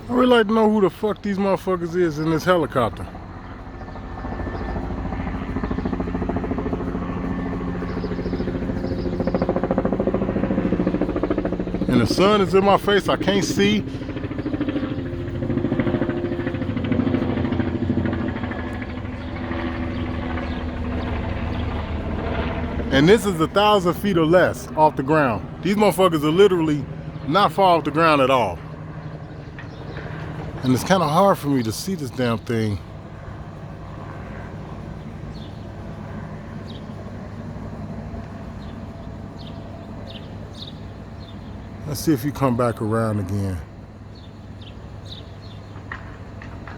I would like to know who the fuck these motherfuckers is in this helicopter. And the sun is in my face, I can't see. And this is 1,000 feet or less off the ground. These motherfuckers are literally not far off the ground at all. And it's kind of hard for me to see this damn thing. Let's see if you come back around again.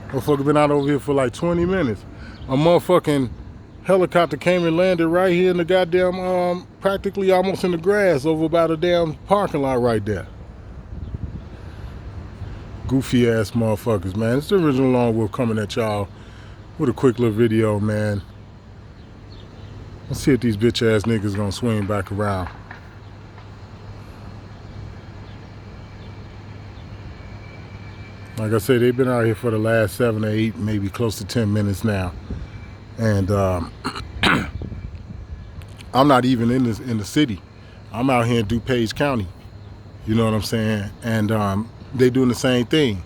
Motherfucker been out over here for like 20 minutes. A motherfucking helicopter came and landed right here in the goddamn, practically almost in the grass over about a damn parking lot right there. Goofy ass motherfuckers, man. It's the original Lone Wolf coming at y'all with a quick little video, man. Let's see if these bitch ass niggas gonna swing back around. Like I said, they've been out here for the last 7 or 8, maybe close to 10 minutes now. And I'm not even in the city. I'm out here in DuPage County. You know what I'm saying? And they doing the same thing,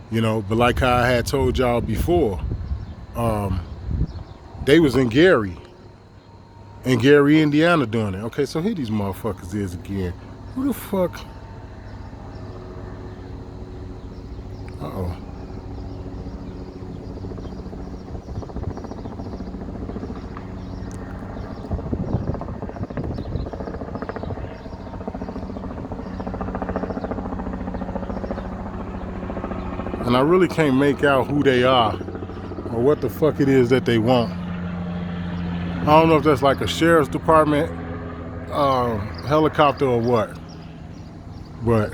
you know. But like how I had told y'all before, they was in Gary, Indiana doing it. Okay, so here these motherfuckers is again. Who the fuck? Uh-oh. And I really can't make out who they are or what the fuck it is that they want. I don't know if that's like a sheriff's department helicopter or what. But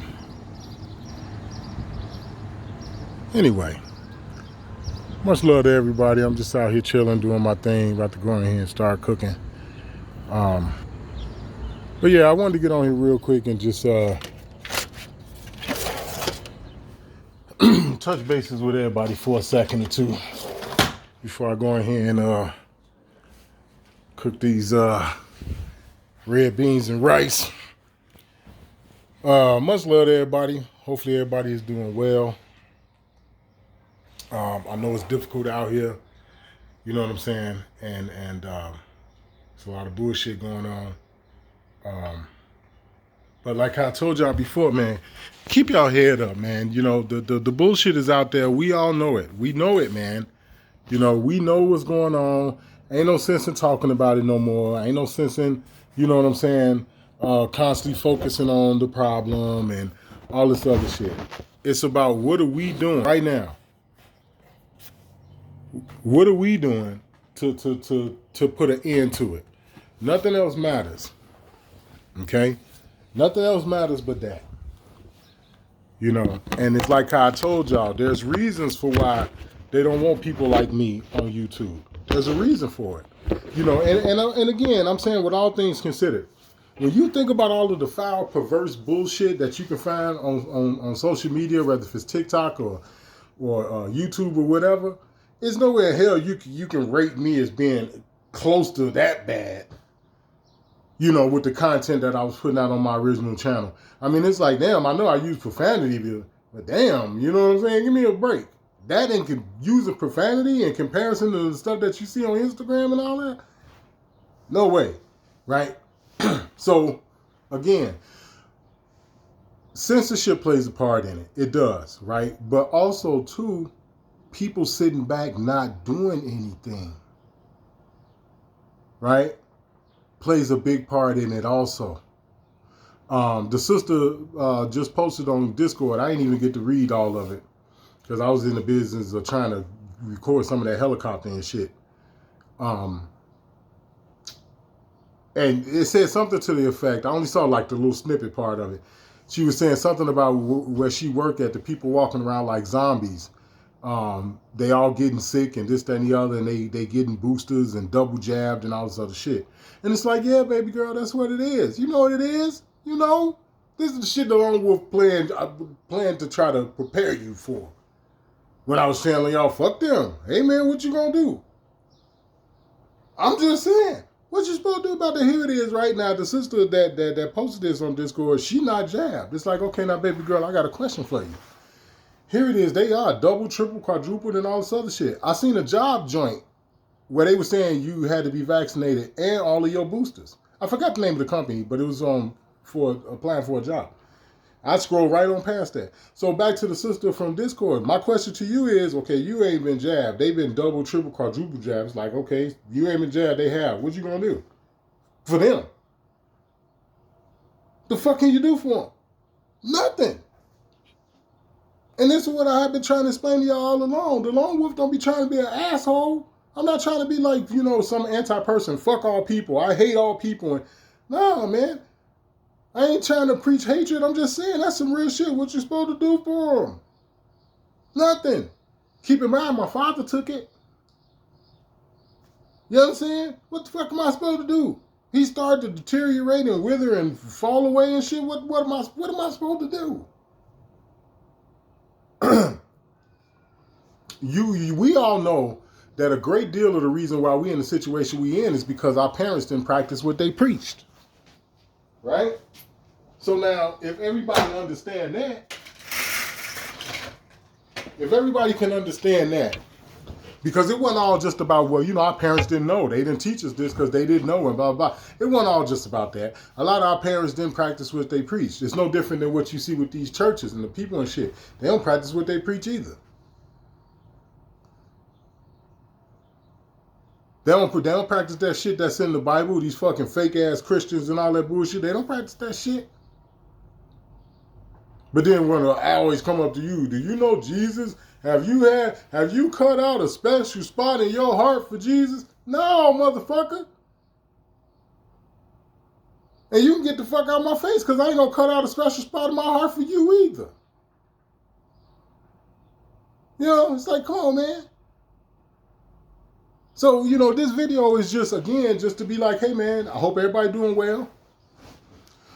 anyway, much love to everybody. I'm just out here chilling, doing my thing, about to go in here and start cooking. But yeah, I wanted to get on here real quick and just touch bases with everybody for a second or two before I go in here and cook these red beans and rice. Much love to everybody. Hopefully everybody is doing well. I know it's difficult out here, you know what I'm saying, and it's a lot of bullshit going on. But like I told y'all before, man, keep y'all head up, man. You know, the bullshit is out there. We all know it. We know it, man. You know, we know what's going on. Ain't no sense in talking about it no more. Ain't no sense in, you know what I'm saying, constantly focusing on the problem and all this other shit. It's about what are we doing right now? What are we doing to put an end to it? Nothing else matters. Okay? Nothing else matters but that. You know, and it's like how I told y'all, there's reasons for why they don't want people like me on YouTube. There's a reason for it. You know, and again, I'm saying with all things considered, when you think about all of the foul, perverse bullshit that you can find on social media, whether if it's TikTok or YouTube or whatever, there's nowhere in hell you can rate me as being close to that bad. You know, with the content that I was putting out on my original channel. I mean, it's like, damn, I know I use profanity, but damn, you know what I'm saying? Give me a break. That ain't using profanity in comparison to the stuff that you see on Instagram and all that? No way, right? So, again, censorship plays a part in it. It does, right? But also, too, people sitting back not doing anything, right? Plays a big part in it also. The sister just posted on Discord. I didn't even get to read all of it because I was in the business of trying to record some of that helicopter and shit. And it said something to the effect, I only saw like the little snippet part of it. She was saying something about where she worked at, the people walking around like zombies. They all getting sick and this, that, and the other, and they getting boosters and double jabbed and all this other shit. And it's like, yeah, baby girl, that's what it is. You know what it is? You know? This is the shit the Lone Wolf planned to try to prepare you for. When I was telling y'all, fuck them. Hey man, what you gonna do? I'm just saying. What you supposed to do about that? Here it is right now. The sister that posted this on Discord, she not jabbed. It's like, okay, now baby girl, I got a question for you. Here it is. They are double, triple, quadrupled, and all this other shit. I seen a job joint where they were saying you had to be vaccinated and all of your boosters. I forgot the name of the company, but it was for applying for a job. I scrolled right on past that. So back to the sister from Discord. My question to you is, okay, you ain't been jabbed. They've been double, triple, quadruple jabs. Like, okay, you ain't been jabbed. They have. What you gonna do for them? The fuck can you do for them? Nothing. And this is what I have been trying to explain to y'all all along. The Lone Wolf don't be trying to be an asshole. I'm not trying to be like, some anti-person. Fuck all people. I hate all people. No, man. I ain't trying to preach hatred. I'm just saying that's some real shit. What you supposed to do for them? Nothing. Keep in mind, my father took it. You know what I'm saying? What the fuck am I supposed to do? He started to deteriorate and wither and fall away and shit. What am I supposed to do? We all know that a great deal of the reason why we in the situation we in is because our parents didn't practice what they preached. Right? So now, if everybody understand that, if everybody can understand that, because it wasn't all just about, well, our parents didn't know. They didn't teach us this because they didn't know and blah, blah, blah. It wasn't all just about that. A lot of our parents didn't practice what they preached. It's no different than what you see with these churches and the people and shit. They don't practice what they preach either. They don't practice that shit that's in the Bible, these fucking fake-ass Christians and all that bullshit. They don't practice that shit. But then when I always come up to you, do you know Jesus? Have you cut out a special spot in your heart for Jesus? No, motherfucker. And you can get the fuck out of my face because I ain't gonna cut out a special spot in my heart for you either. It's like, come on, man. So, this video is just to be like, hey, man, I hope everybody doing well.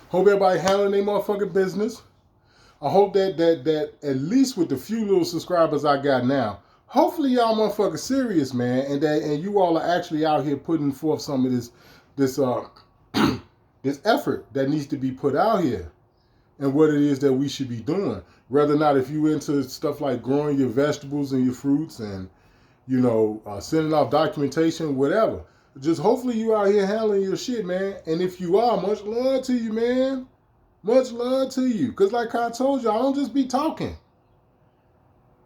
Hope everybody handling their motherfucking business. I hope that at least with the few little subscribers I got now, hopefully y'all motherfuckers serious, man, and you all are actually out here putting forth some of this this effort that needs to be put out here and what it is that we should be doing. Whether or not if you into stuff like growing your vegetables and your fruits and sending off documentation, whatever. Just hopefully you out here handling your shit, man. And if you are, much love to you, man. Much love to you. Because like I told you, I don't just be talking.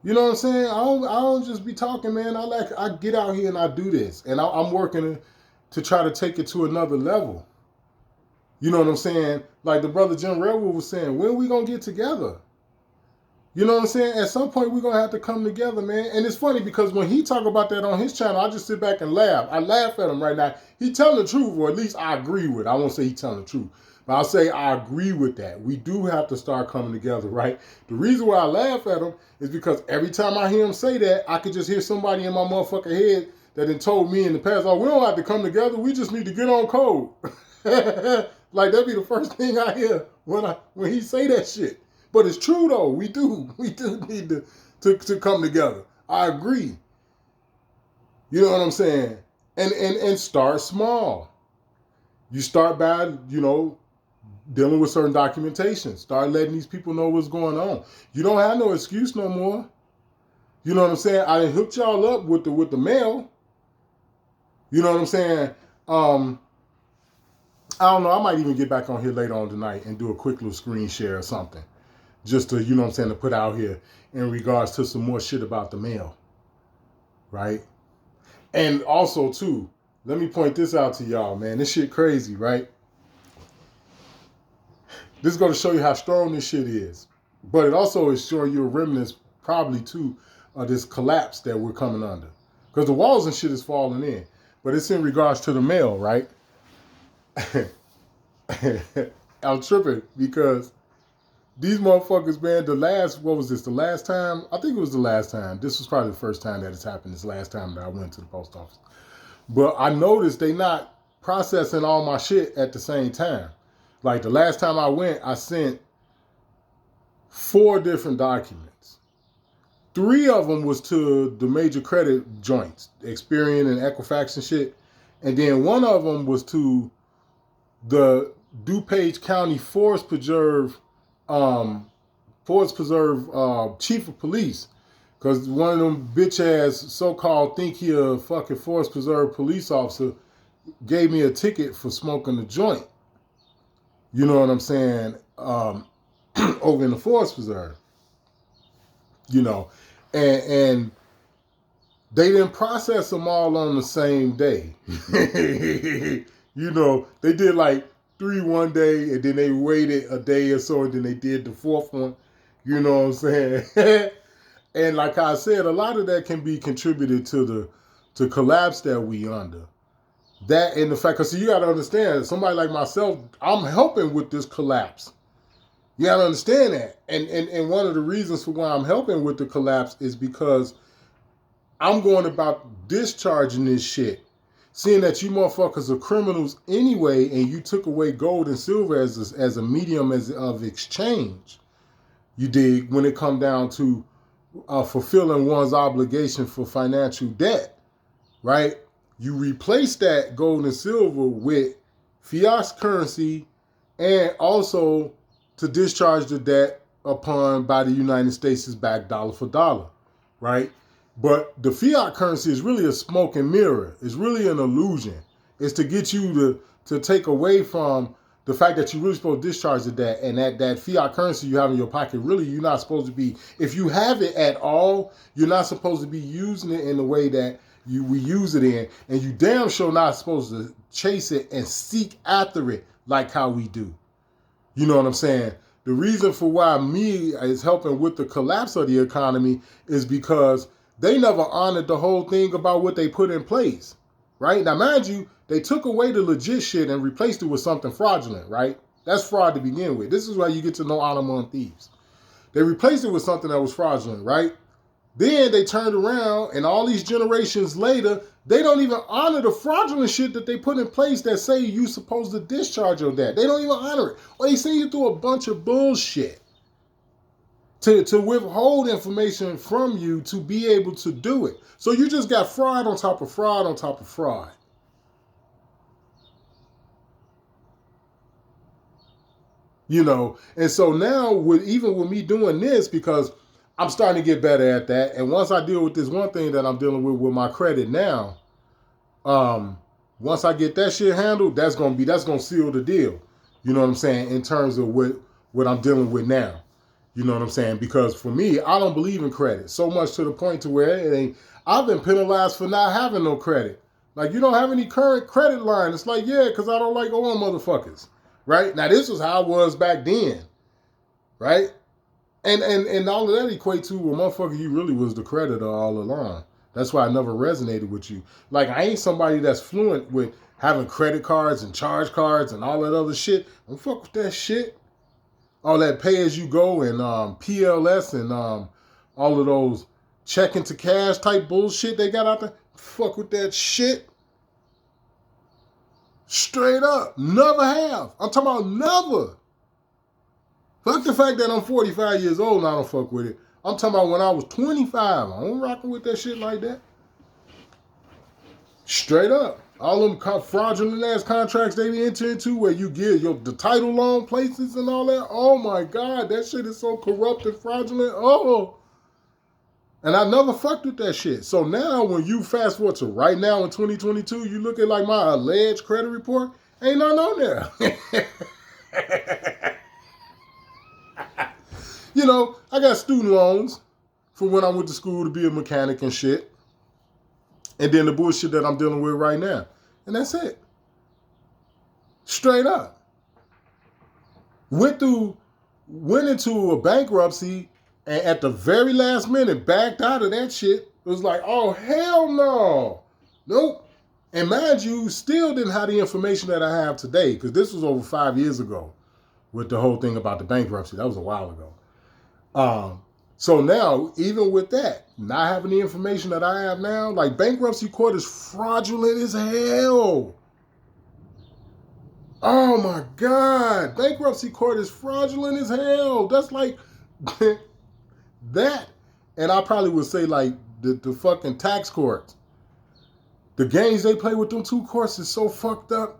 You know what I'm saying? I don't just be talking, man. I get out here and I do this. And I'm working to try to take it to another level. You know what I'm saying? Like the brother Jim Redwood was saying, when we going to get together? You know what I'm saying? At some point, we're going to have to come together, man. And it's funny because when he talk about that on his channel, I just sit back and laugh. I laugh at him right now. He telling the truth, or at least I agree with it. I won't say he telling the truth, but I'll say I agree with that. We do have to start coming together, right? The reason why I laugh at him is because every time I hear him say that, I could just hear somebody in my motherfucking head that had told me in the past, oh, we don't have to come together. We just need to get on code. Like, that'd be the first thing I hear when he say that shit. But it's true though. We do need to come together. I agree. You know what I'm saying? And start small. You start by, dealing with certain documentation. Start letting these people know what's going on. You don't have no excuse no more. You know what I'm saying? I hooked y'all up with the mail. You know what I'm saying? I don't know. I might even get back on here later on tonight and do a quick little screen share or something. Just to, to put out here in regards to some more shit about the mail. Right? And also, too, let me point this out to y'all, man. This shit crazy, right? This is going to show you how strong this shit is. But it also is showing you a remnants, probably, too, of this collapse that we're coming under. Because the walls and shit is falling in. But it's in regards to the mail, right? I'm tripping because these motherfuckers, man, the last time? I think it was the last time. This was probably the first time that it's happened. This last time that I went to the post office. But I noticed they not processing all my shit at the same time. Like the last time I went, I sent 4 different documents. 3 of them was to the major credit joints, Experian and Equifax and shit. And then 1 of them was to the DuPage County Forest Preserve chief of police. Because one of them bitch ass so-called think he a fucking Forest Preserve police officer gave me a ticket for smoking a joint. You know what I'm saying? Over in the Forest Preserve. You know. And they didn't process them all on the same day. You know, they did like 3 one day, and then they waited a day or so, and then they did the 4th one. You know what I'm saying? And like I said, a lot of that can be contributed to the collapse that we under. That and the fact, because you got to understand, somebody like myself, I'm helping with this collapse. You got to understand that. And one of the reasons for why I'm helping with the collapse is because I'm going about discharging this shit. Seeing that you motherfuckers are criminals anyway, and you took away gold and silver as a medium of exchange. You dig? When it come down to fulfilling one's obligation for financial debt, right? You replace that gold and silver with fiat currency, and also to discharge the debt upon by the United States is backed dollar for dollar, right? But the fiat currency is really a smoke and mirror. It's really an illusion. It's to get you to take away from the fact that you're really supposed to discharge the debt, and that fiat currency you have in your pocket, really you're not supposed to be, if you have it at all, you're not supposed to be using it in the way that we use it in, and you damn sure not supposed to chase it and seek after it like how we do. You know what I'm saying? The reason for why me is helping with the collapse of the economy is because they never honored the whole thing about what they put in place, right? Now, mind you, they took away the legit shit and replaced it with something fraudulent, right? That's fraud to begin with. This is why you get to know honor among thieves. They replaced it with something that was fraudulent, right? Then they turned around, and all these generations later, they don't even honor the fraudulent shit that they put in place that say you supposed to discharge your debt. They don't even honor it. Or they send you through a bunch of bullshit to withhold information from you to be able to do it. So you just got fraud on top of fraud on top of fraud. You know, and so now even with me doing this, because I'm starting to get better at that, and once I deal with this one thing that I'm dealing with my credit now, once I get that shit handled, that's gonna seal the deal. You know what I'm saying? In terms of what I'm dealing with now. You know what I'm saying? Because for me, I don't believe in credit so much to the point to where I've been penalized for not having no credit. Like, you don't have any current credit line. It's like, yeah, because I don't like owing motherfuckers. Right? Now, this was how I was back then. Right? And all of that equate to, well, motherfucker, you really was the creditor all along. That's why I never resonated with you. Like, I ain't somebody that's fluent with having credit cards and charge cards and all that other shit. Don't fuck with that shit. All that pay-as-you-go and PLS and all of those check-into-cash type bullshit they got out there. Fuck with that shit. Straight up. Never have. I'm talking about never. Fuck the fact that I'm 45 years old and I don't fuck with it. I'm talking about when I was 25. I don't rocking with that shit like that. Straight up. All them fraudulent ass contracts they enter into where you get the title loan places and all that. Oh my God, that shit is so corrupt and fraudulent. Oh. And I never fucked with that shit. So now when you fast forward to right now in 2022, you look at like my alleged credit report, ain't nothing on there. You know, I got student loans for when I went to school to be a mechanic and shit. And then the bullshit that I'm dealing with right now. And that's it. Straight up. Went into a bankruptcy and at the very last minute backed out of that shit. It was like, oh, hell no. Nope. And mind you, still didn't have the information that I have today, because this was over 5 years ago with the whole thing about the bankruptcy. That was a while ago. So now, even with that, not having the information that I have now, like bankruptcy court is fraudulent as hell. Oh my God. Bankruptcy court is fraudulent as hell. That's like That, and I probably would say like the fucking tax courts. The games they play with them two courts is so fucked up,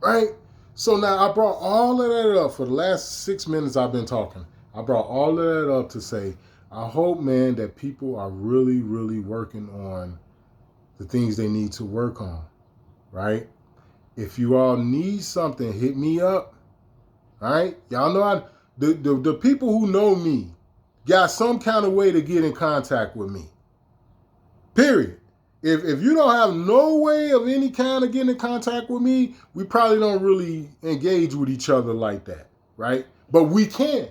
right? So now I brought all of that up for the last 6 minutes I've been talking. I brought all of that up to say, I hope, man, that people are really, really working on the things they need to work on, right? If you all need something, hit me up, all right? Y'all know the people who know me got some kind of way to get in contact with me, period. If you don't have no way of any kind of getting in contact with me, we probably don't really engage with each other like that, right? But we can,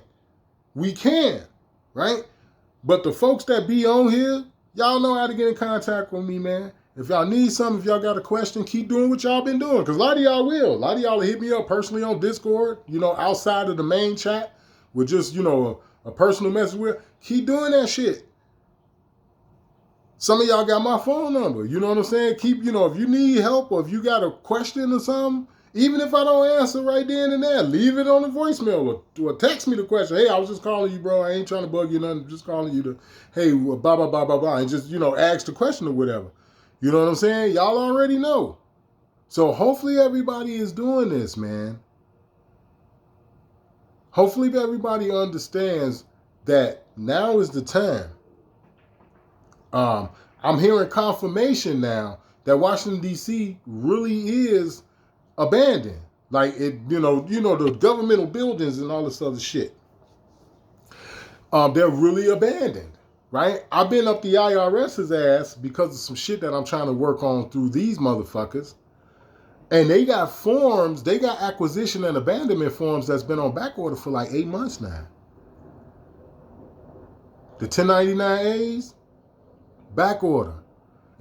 right? But the folks that be on here, y'all know how to get in contact with me, man. If y'all need something, if y'all got a question, keep doing what y'all been doing. Because a lot of y'all will. A lot of y'all will hit me up personally on Discord, outside of the main chat with just, a personal message with. Keep doing that shit. Some of y'all got my phone number. You know what I'm saying? Keep, if you need help or if you got a question or something, even if I don't answer right then and there, leave it on the voicemail or text me the question. Hey, I was just calling you, bro. I ain't trying to bug you nothing. Just calling you to, hey, blah, blah, blah, blah, blah. And just, ask the question or whatever. You know what I'm saying? Y'all already know. So hopefully everybody is doing this, man. Hopefully everybody understands that now is the time. I'm hearing confirmation now that Washington, D.C. really is abandoned. Like, the governmental buildings and all this other shit. They're really abandoned, right? I've been up the IRS's ass because of some shit that I'm trying to work on through these motherfuckers. And they got forms, they got acquisition and abandonment forms that's been on back order for like 8 months now. The 1099As, back order.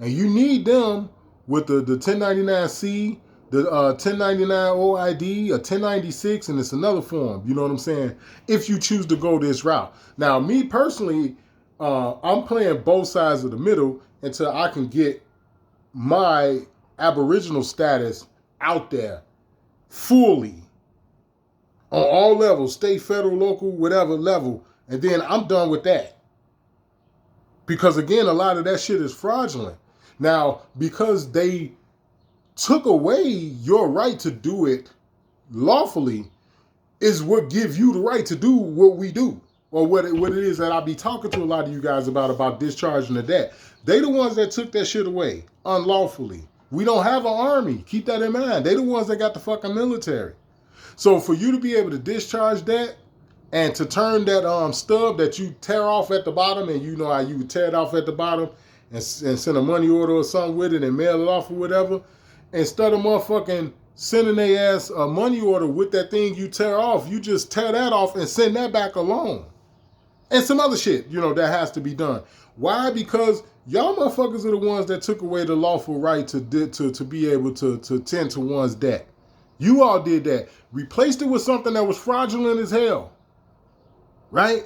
And you need them with the 1099C, the 1099 OID, a 1096, and it's another form. You know what I'm saying? If you choose to go this route. Now, me personally, I'm playing both sides of the middle until I can get my Aboriginal status out there fully on all levels, state, federal, local, whatever level. And then I'm done with that. Because again, a lot of that shit is fraudulent. Now, because they took away your right to do it lawfully is what gives you the right to do what we do. Or what it is that I be talking to a lot of you guys about discharging the debt. They the ones that took that shit away unlawfully. We don't have an army. Keep that in mind. They the ones that got the fucking military. So for you to be able to discharge that, and to turn that stub that you tear off at the bottom, and you know how you would tear it off at the bottom and send a money order or something with it and mail it off or whatever, instead of motherfucking sending their ass a money order with that thing you tear off, you just tear that off and send that back alone. And some other shit, that has to be done. Why? Because y'all motherfuckers are the ones that took away the lawful right to be able to tend to one's debt. You all did that. Replaced it with something that was fraudulent as hell. Right?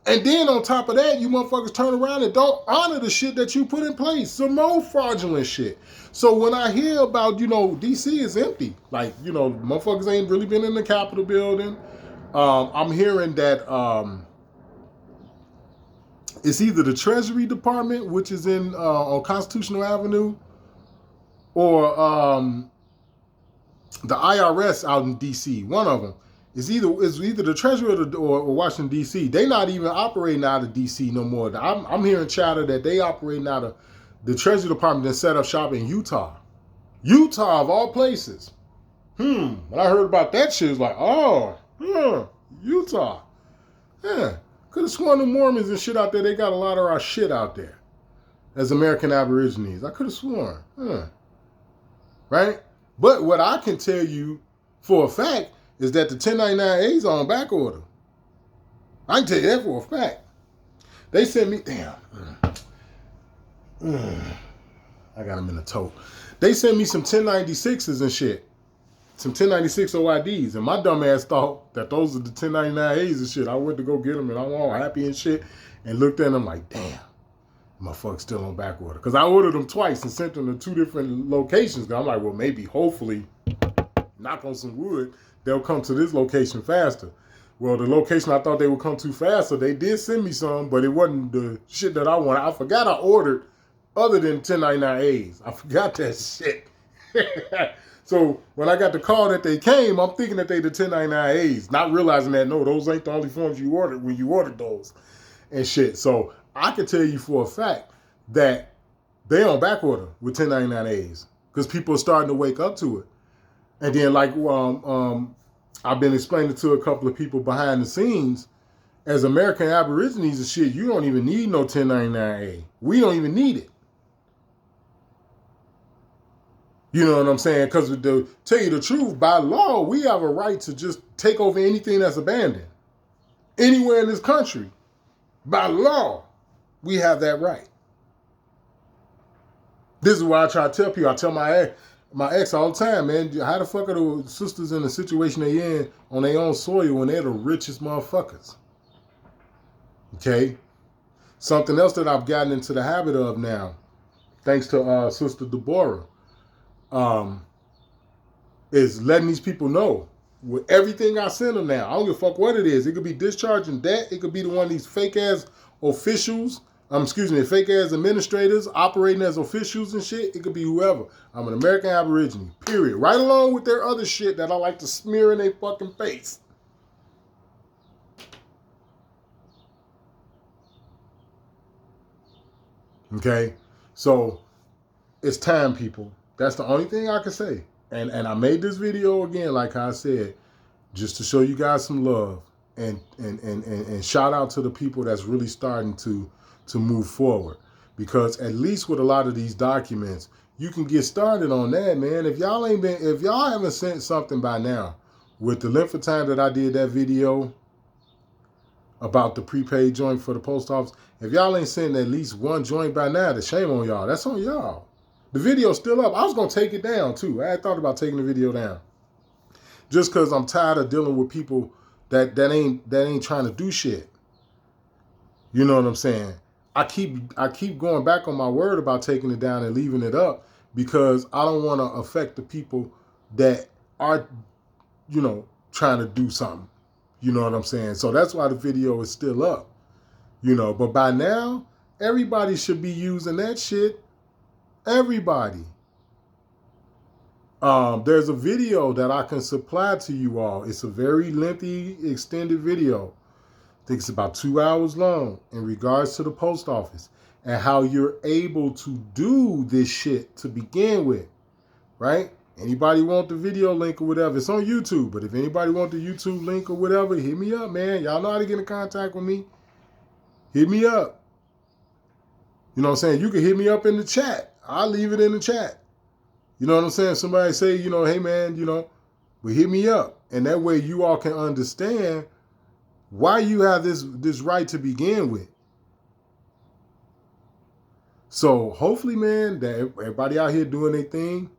And then on top of that, you motherfuckers turn around and don't honor the shit that you put in place. Some more fraudulent shit. So when I hear about, D.C. is empty. Like, motherfuckers ain't really been in the Capitol building. I'm hearing that it's either the Treasury Department, which is on Constitutional Avenue, or the IRS out in D.C., one of them. It's either the Treasury or Washington, D.C. They not even operating out of D.C. no more. I'm hearing chatter that they operating out of the Treasury Department that set up shop in Utah. Utah, of all places. When I heard about that shit, it was like, Utah. Yeah, could have sworn the Mormons and shit out there, they got a lot of our shit out there as American Aborigines. I could have sworn. Right? But what I can tell you for a fact is that the 1099As are on back order. I can tell you that for a fact. They sent me, I got them in the tote. They sent me some 1096s and shit. Some 1096 OIDs. And my dumb ass thought that those are the 1099As and shit. I went to go get them and I'm all happy and shit. And looked at them like, damn, motherfucker's still on back order. Because I ordered them twice and sent them to 2 different locations. I'm like, well, maybe, hopefully, knock on some wood, they'll come to this location faster. Well, the location I thought they would come too fast, so they did send me some, but it wasn't the shit that I wanted. I forgot I ordered other than 1099As. I forgot that shit. So when I got the call that they came, I'm thinking that they the 1099As, not realizing that no, those ain't the only forms you ordered when you ordered those and shit. So I can tell you for a fact that they on back order with 1099As because people are starting to wake up to it. And then like I've been explaining to a couple of people behind the scenes, as American Aborigines and shit, you don't even need no 1099A. We don't even need it. You know what I'm saying? Because to tell you the truth, by law, we have a right to just take over anything that's abandoned. Anywhere in this country. By law, we have that right. This is why I try to tell people. I tell my ex all the time, man, how the fuck are the sisters in the situation they in on their own soil when they're the richest motherfuckers? Okay? Something else that I've gotten into the habit of now, thanks to Sister Deborah, is letting these people know with everything I send them now. I don't give a fuck what it is. It could be discharging debt. It could be the one of these fake ass officials. Fake ass administrators operating as officials and shit. It could be whoever. I'm an American Aborigine, period. Right along with their other shit that I like to smear in their fucking face. Okay? So, it's time, people. That's the only thing I can say. And I made this video again, like I said, just to show you guys some love and shout out to the people that's really starting to move forward. Because at least with a lot of these documents, you can get started on that, man. If y'all haven't sent something by now, with the length of time that I did that video about the prepaid joint for the post office, if y'all ain't sent at least one joint by now, then shame on y'all. That's on y'all. The video's still up. I was gonna take it down too. I had thought about taking the video down. Just because I'm tired of dealing with people that ain't trying to do shit. You know what I'm saying? I keep going back on my word about taking it down and leaving it up because I don't want to affect the people that are, trying to do something. You know what I'm saying? So that's why the video is still up. But by now, everybody should be using that shit. Everybody. There's a video that I can supply to you all. It's a very lengthy, extended video. I think it's about 2 hours long in regards to the post office and how you're able to do this shit to begin with, right? Anybody want the video link or whatever, it's on YouTube. But if anybody want the YouTube link or whatever, hit me up, man. Y'all know how to get in contact with me. Hit me up. You know what I'm saying? You can hit me up in the chat. I'll leave it in the chat. You know what I'm saying? Somebody say, hey man, but hit me up. And that way you all can understand why you have this right to begin with. So hopefully, man, that everybody out here doing their thing.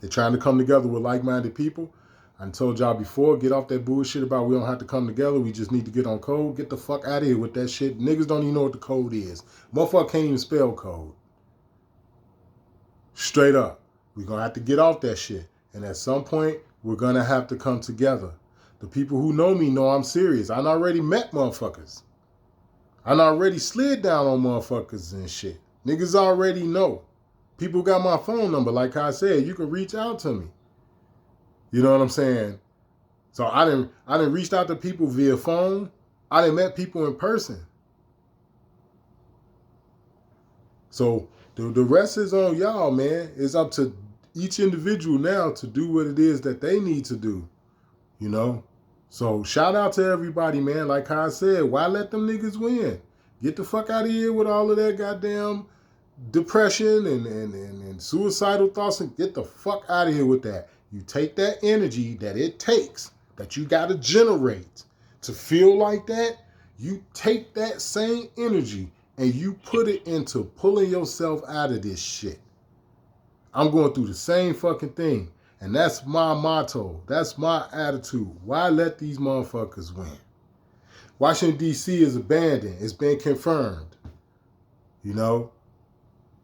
They're trying to come together with like-minded people. I told y'all before, get off that bullshit about we don't have to come together. We just need to get on code. Get the fuck out of here with that shit. Niggas don't even know what the code is. Motherfucker can't even spell code. Straight up. We're going to have to get off that shit. And at some point, we're going to have to come together. The people who know me know I'm serious. I already met motherfuckers. I already slid down on motherfuckers and shit. Niggas already know. People got my phone number. Like I said, you can reach out to me. You know what I'm saying? So I didn't reach out to people via phone. I didn't met people in person. So the rest is on y'all, man. It's up to each individual now to do what it is that they need to do. So shout out to everybody, man. Like I said, why let them niggas win? Get the fuck out of here with all of that goddamn depression and suicidal thoughts and get the fuck out of here with that. You take that energy that it takes, that you got to generate to feel like that, you take that same energy and you put it into pulling yourself out of this shit. I'm going through the same fucking thing. And that's my motto. That's my attitude. Why let these motherfuckers win? Washington, D.C. is abandoned. It's been confirmed.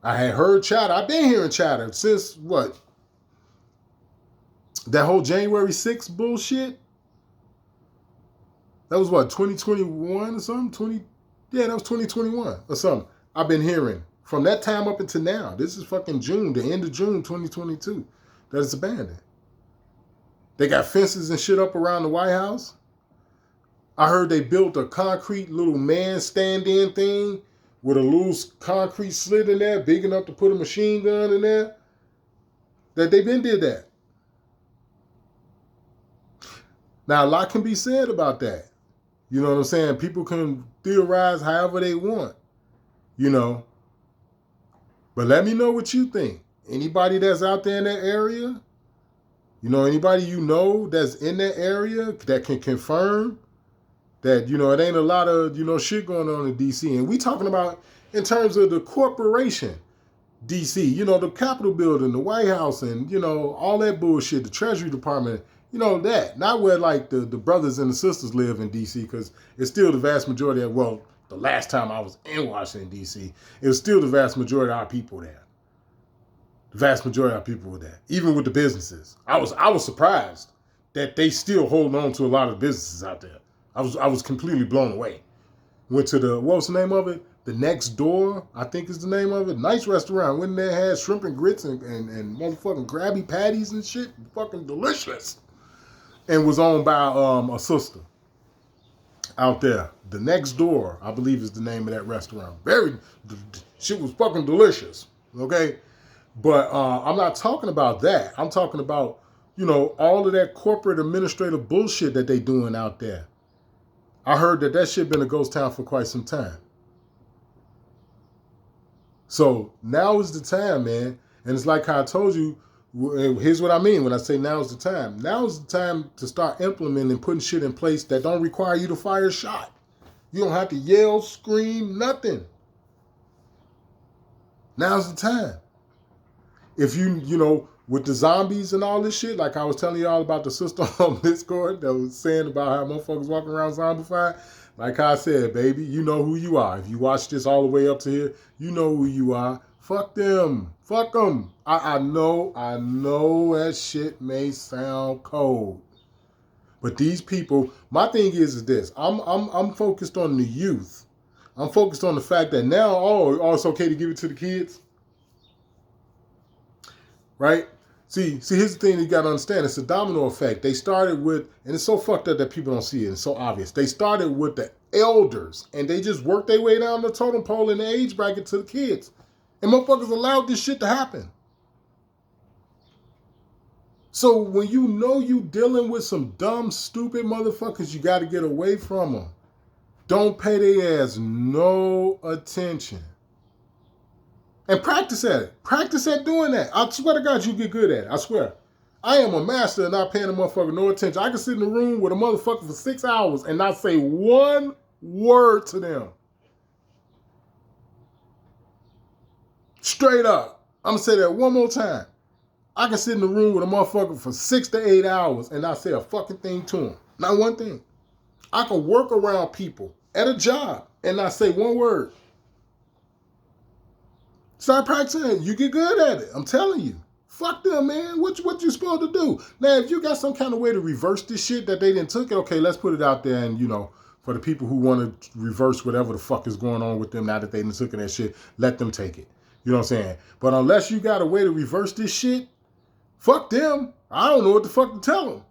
I had heard chatter. I've been hearing chatter since what? That whole January 6th bullshit? That was what, 2021 or something? Yeah, that was 2021 or something. I've been hearing from that time up until now. This is fucking June, the end of June 2022, that it's abandoned. They got fences and shit up around the White House. I heard they built a concrete little man stand-in thing with a loose concrete slit in there, big enough to put a machine gun in there. That they been did that. Now, a lot can be said about that. You know what I'm saying? People can theorize however they want, you know. But let me know what you think. Anybody that's out there in that area, you know, anybody you know that's in that area that can confirm that, you know, it ain't a lot of, you know, shit going on in D.C. And we talking about in terms of the corporation, D.C., you know, the Capitol building, the White House, and, you know, all that bullshit, the Treasury Department, you know, that. Not where, like, the brothers and the sisters live in D.C., because it's still the vast majority of, well, the last time I was in Washington, D.C., it was still the vast majority of our people there. The vast majority of our people were there, even with the businesses. I was surprised that they still hold on to a lot of businesses out there. I was completely blown away. Went to the, what was the name of it? The Next Door, I think is the name of it. Nice restaurant. Went in there, had shrimp and grits and motherfucking Krabby Patties and shit. Fucking delicious. And was owned by a sister out there. The Next Door, I believe, is the name of that restaurant. Shit was fucking delicious. Okay? But I'm not talking about that. I'm talking about, you know, all of that corporate administrative bullshit that they doing out there. I heard that shit been a ghost town for quite some time. So now is the time, man. And it's like how I told you, here's what I mean when I say now is the time. Now is the time to start implementing and putting shit in place that don't require you to fire a shot. You don't have to yell, scream, nothing. Now's the time. If you know, with the zombies and all this shit, like I was telling y'all about the sister on Discord that was saying about how motherfuckers walking around zombified. Like I said, baby, you know who you are. If you watch this all the way up to here, you know who you are. Fuck them. Fuck them. I know that shit may sound cold. But these people, my thing is this. I'm focused on the youth. I'm focused on the fact that now, oh, it's okay to give it to the kids. Right? See, here's the thing you got to understand. It's a domino effect. They started with, and it's so fucked up that people don't see it. It's so obvious. They started with the elders, and they just worked their way down the totem pole in the age bracket to the kids. And motherfuckers allowed this shit to happen. So when you know you dealing with some dumb, stupid motherfuckers, you got to get away from them. Don't pay their ass no attention. And practice at it. Practice at doing that. I swear to God, you get good at it. I swear. I am a master of not paying a motherfucker no attention. I can sit in the room with a motherfucker for 6 hours and not say one word to them. Straight up. I'm going to say that one more time. I can sit in the room with a motherfucker for 6 to 8 hours and not say a fucking thing to him. Not one thing. I can work around people at a job and not say one word. Start practicing it. You get good at it. I'm telling you. Fuck them, man. What you supposed to do? Now, if you got some kind of way to reverse this shit that they didn't took it, okay, let's put it out there and, you know, for the people who want to reverse whatever the fuck is going on with them now that they didn't took that shit, let them take it. You know what I'm saying? But unless you got a way to reverse this shit, fuck them. I don't know what the fuck to tell them.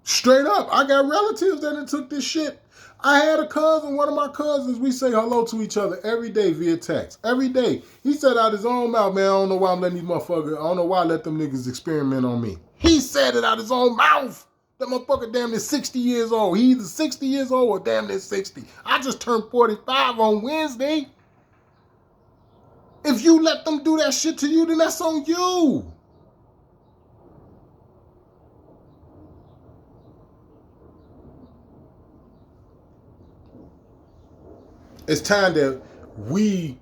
Straight up. I got relatives that done took this shit. I had a cousin, one of my cousins, we say hello to each other every day via text. Every day. He said out his own mouth, man, I don't know why I'm letting these motherfuckers, I don't know why I let them niggas experiment on me. He said it out his own mouth. That motherfucker damn near 60 years old. He either 60 years old or damn near 60. I just turned 45 on Wednesday. If you let them do that shit to you, then that's on you. It's time that we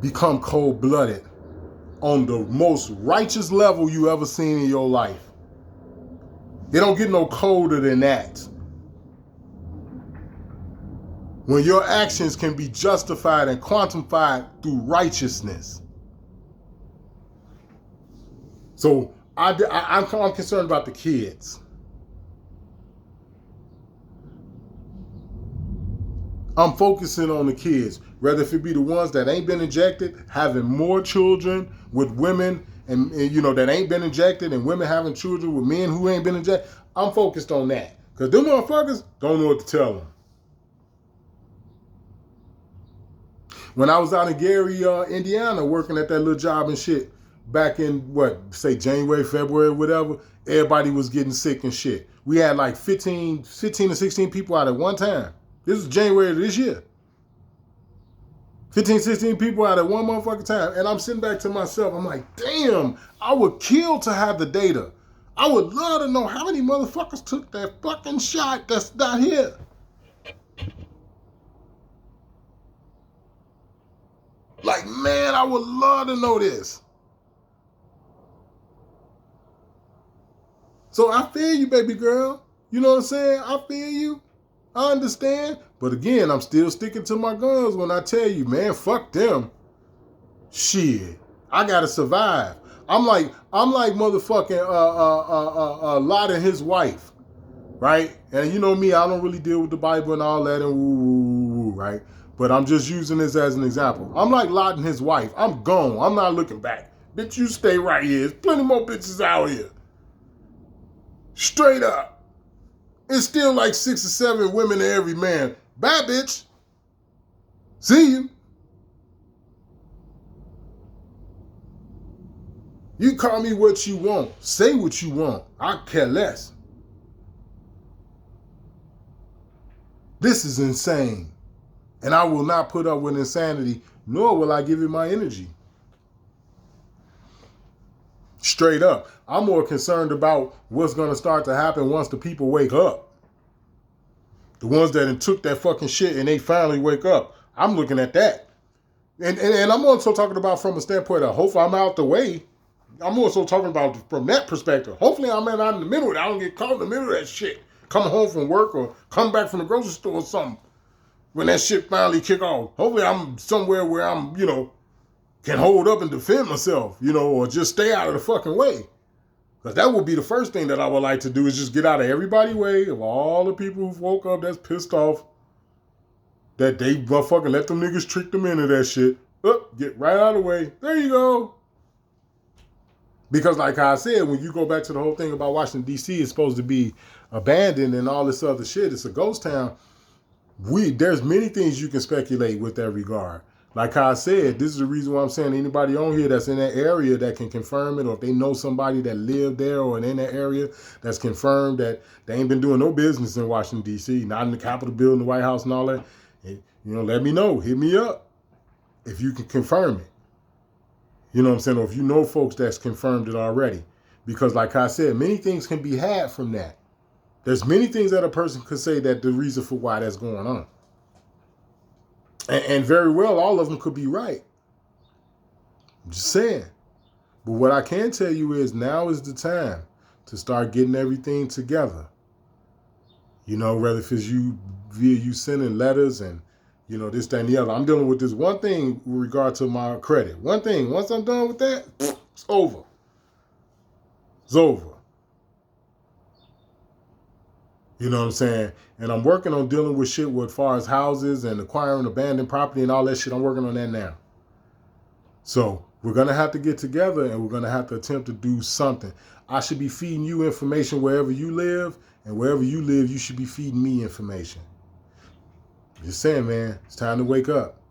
become cold-blooded on the most righteous level you ever seen in your life. It don't get no colder than that. When your actions can be justified and quantified through righteousness. So I'm concerned about the kids. I'm focusing on the kids, whether if it be the ones that ain't been injected, having more children with women and you know, that ain't been injected, and women having children with men who ain't been injected. I'm focused on that. Because them motherfuckers don't know what to tell them. When I was out in Gary, Indiana, working at that little job and shit, back in, say January, February, whatever, everybody was getting sick and shit. We had like 15 to 16 people out at one time. This was January of this year. 15, 16 people out at one motherfucking time. And I'm sitting back to myself, I'm like, damn, I would kill to have the data. I would love to know how many motherfuckers took that fucking shot that's not here. Like, man, I would love to know this. So I feel you, baby girl. You know what I'm saying? I feel you. I understand. But again, I'm still sticking to my guns when I tell you, man, fuck them. Shit. I gotta survive. I'm like motherfucking Lot and his wife. Right? And you know me, I don't really deal with the Bible and all that and woo, right? But I'm just using this as an example. I'm like Lot and his wife. I'm gone. I'm not looking back. Bitch, you stay right here. There's plenty more bitches out here. Straight up. It's still like 6 or 7 women to every man. Bye, bitch. See you. You call me what you want. Say what you want. I care less. This is insane. And I will not put up with insanity, nor will I give it my energy. Straight up. I'm more concerned about what's going to start to happen once the people wake up. The ones that took that fucking shit and they finally wake up. I'm looking at that. And I'm also talking about from a standpoint of hopefully I'm out the way. I'm also talking about from that perspective. Hopefully I'm not in the middle of it. I don't get caught in the middle of that shit. Coming home from work or come back from the grocery store or something. When that shit finally kick off. Hopefully I'm somewhere where I'm, can hold up and defend myself, or just stay out of the fucking way. Because that would be the first thing that I would like to do is just get out of everybody's way of all the people who woke up that's pissed off that they motherfucking let them niggas trick them into that shit. Get right out of the way. There you go. Because like I said, when you go back to the whole thing about Washington, D.C. is supposed to be abandoned and all this other shit, it's a ghost town. There's many things you can speculate with that regard. Like I said, this is the reason why I'm saying anybody on here that's in that area that can confirm it, or if they know somebody that lived there or in that area that's confirmed that they ain't been doing no business in Washington, D.C., not in the Capitol building, the White House and all that, let me know. Hit me up if you can confirm it. You know what I'm saying? Or if you know folks that's confirmed it already. Because like I said, many things can be had from that. There's many things that a person could say that the reason for why that's going on. And very well, all of them could be right. I'm just saying. But what I can tell you is now is the time to start getting everything together. Whether if it's via you sending letters and, this, that, and the other. I'm dealing with this one thing with regard to my credit. One thing, once I'm done with that, it's over. It's over. You know what I'm saying? And I'm working on dealing with shit with as far as houses and acquiring abandoned property and all that shit. I'm working on that now. So we're going to have to get together and we're going to have to attempt to do something. I should be feeding you information wherever you live, and wherever you live, you should be feeding me information. Just saying, man, it's time to wake up.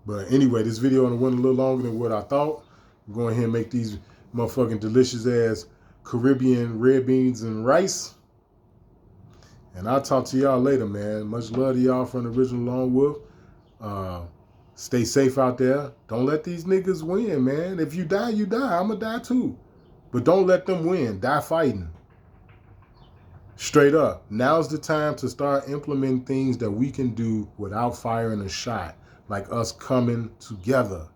But anyway, this video went a little longer than what I thought. I'm going ahead and make these motherfucking delicious ass Caribbean red beans and rice. And I'll talk to y'all later, man. Much love to y'all from the original Lone Wolf. Stay safe out there. Don't let these niggas win, man. If you die, you die. I'm going to die too. But don't let them win. Die fighting. Straight up. Now's the time to start implementing things that we can do without firing a shot. Like us coming together.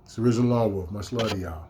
It's the original Lone Wolf. Much love to y'all.